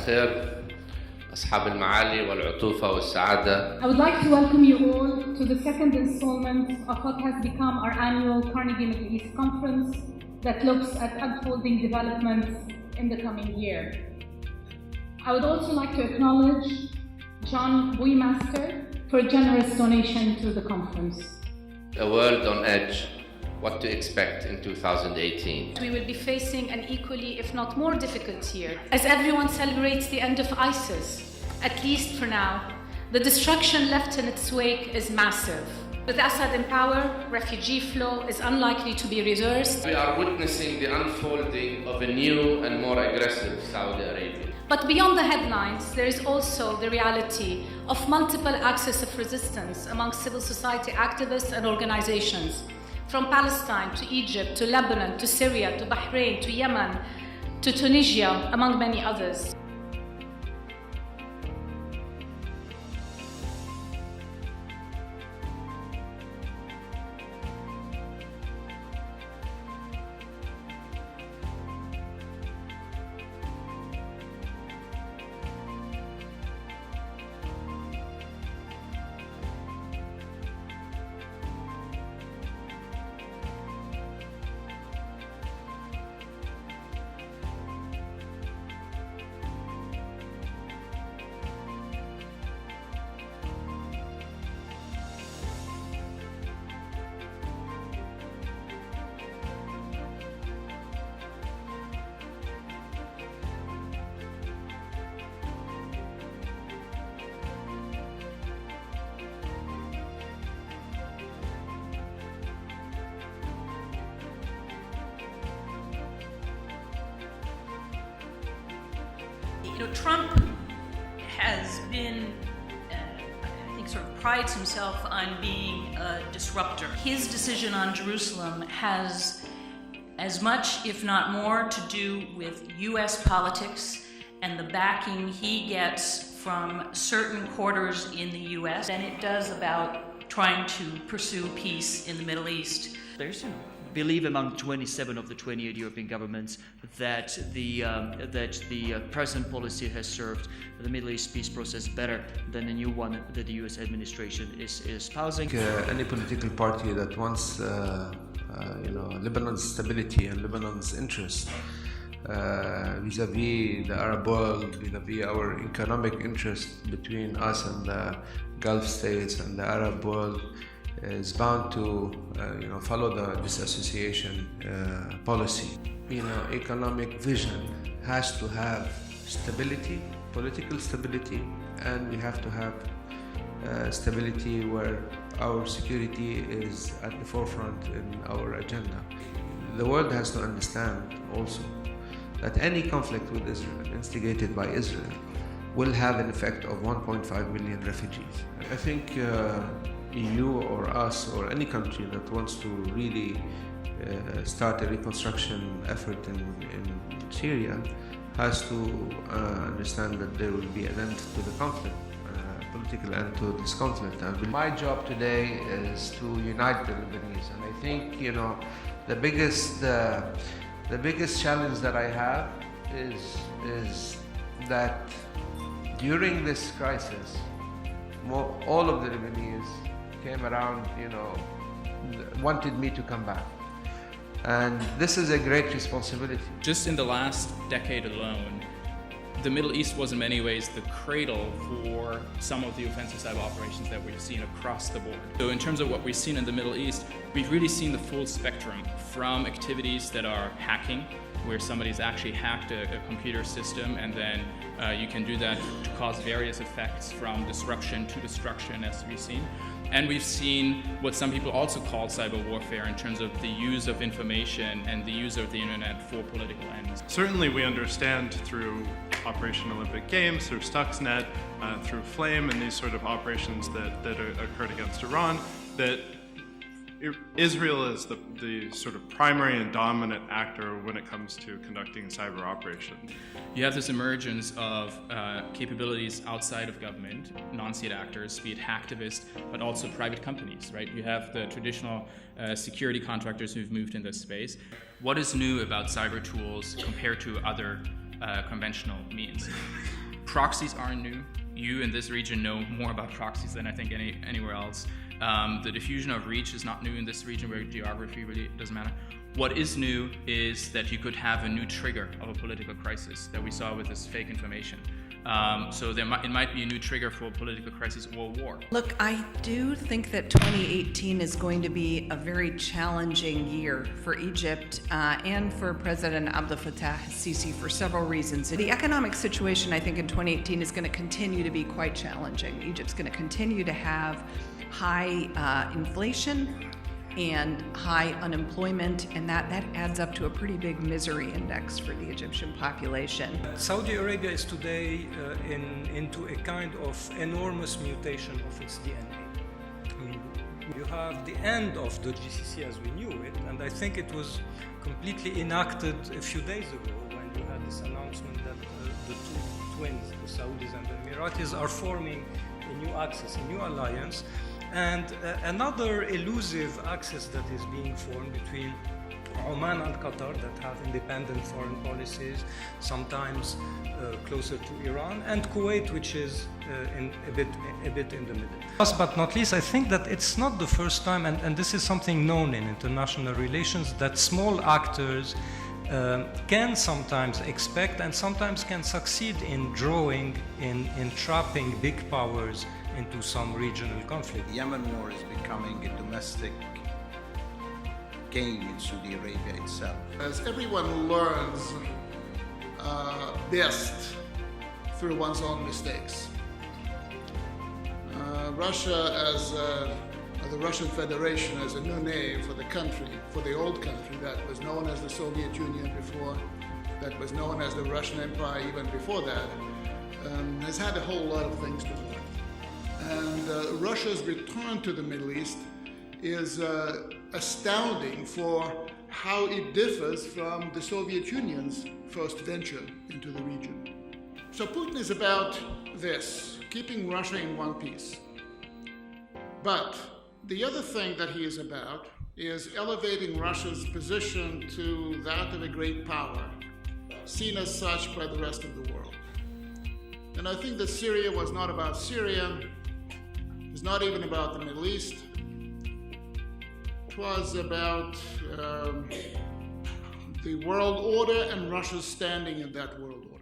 الخير أصحاب المعالي والعطوفة والسعادة. I would like to welcome you all to the second installment of what has become our annual Carnegie Middle East Conference that looks at unfolding developments in the coming year. I would also like to acknowledge John Buimaster for a generous donation to the conference. A world on edge. What to expect in 2018. We will be facing an equally, if not more difficult year, as everyone celebrates the end of ISIS. At least for now, the destruction left in its wake is massive. With Assad in power, refugee flow is unlikely to be reversed. We are witnessing the unfolding of a new and more aggressive Saudi Arabia. But beyond the headlines, there is also the reality of multiple axes of resistance among civil society activists and organizations. From Palestine to Egypt to Lebanon to Syria to Bahrain to Yemen to Tunisia, among many others. Trump has been, I think, sort of prides himself on being a disruptor. His decision on Jerusalem has as much, if not more, to do with U.S. politics and the backing he gets from certain quarters in the U.S. than it does about trying to pursue peace in the Middle East. There's believe among 27 of the 28 European governments that the present policy has served the Middle East peace process better than the new one that the U.S. administration is espousing. Any political party that wants, Lebanon's stability and Lebanon's interest vis-a-vis the Arab world, vis-a-vis our economic interest between us and the Gulf states and the Arab world, is bound to follow the disassociation policy. Economic vision has to have stability, political stability, and we have to have stability where our security is at the forefront in our agenda. The world has to understand also that any conflict with Israel, instigated by Israel, will have an effect of 1.5 million refugees. I think EU or us or any country that wants to really start a reconstruction effort in Syria has to understand that there will be an end to the conflict, political end to this conflict. And my job today is to unite the Lebanese, and I think the biggest challenge that I have is that during this crisis, all of the Lebanese came around, wanted me to come back. And this is a great responsibility. Just in the last decade alone, the Middle East was in many ways the cradle for some of the offensive cyber operations that we've seen across the board. So in terms of what we've seen in the Middle East, we've really seen the full spectrum from activities that are hacking, where somebody's actually hacked a computer system, and then you can do that to cause various effects from disruption to destruction, as we've seen. And we've seen what some people also call cyber warfare in terms of the use of information and the use of the internet for political ends. Certainly we understand through Operation Olympic Games, through Stuxnet, through Flame, and these sort of operations that occurred against Iran, that Israel is the sort of primary and dominant actor when it comes to conducting cyber operations. You have this emergence of capabilities outside of government, non-state actors, be it hacktivists, but also private companies, right? You have the traditional security contractors who've moved in this space. What is new about cyber tools compared to other conventional means. Proxies aren't new. You in this region know more about proxies than I think anywhere else. The diffusion of reach is not new in this region where geography really doesn't matter. What is new is that you could have a new trigger of a political crisis that we saw with this fake information. So it might be a new trigger for a political crisis or war. Look, I do think that 2018 is going to be a very challenging year for Egypt and for President Abdel Fattah al-Sisi for several reasons. The economic situation, I think, in 2018 is going to continue to be quite challenging. Egypt's going to continue to have high inflation and high unemployment, and that adds up to a pretty big misery index for the Egyptian population. Saudi Arabia is today into a kind of enormous mutation of its DNA. I mean, you have the end of the GCC as we knew it, and I think it was completely enacted a few days ago when you had this announcement that the two twins, the Saudis and the Emiratis, are forming a new axis, a new alliance. And another elusive axis that is being formed between Oman and Qatar that have independent foreign policies, sometimes closer to Iran, and Kuwait, which is a bit in the middle. Last but not least, I think that it's not the first time, and this is something known in international relations, that small actors can sometimes expect and sometimes can succeed in drawing, in trapping big powers into some regional conflict. The Yemen war is becoming a domestic game in Saudi Arabia itself. As everyone learns best through one's own mistakes. Russia as the Russian Federation as a new name for the country, for the old country that was known as the Soviet Union before, that was known as the Russian Empire even before that, has had a whole lot of things to learn. And Russia's return to the Middle East is astounding for how it differs from the Soviet Union's first venture into the region. So Putin is about this, keeping Russia in one piece. But the other thing that he is about is elevating Russia's position to that of a great power, seen as such by the rest of the world. And I think that Syria was not about Syria. It's not even about the Middle East. It was about the world order and Russia's standing in that world order.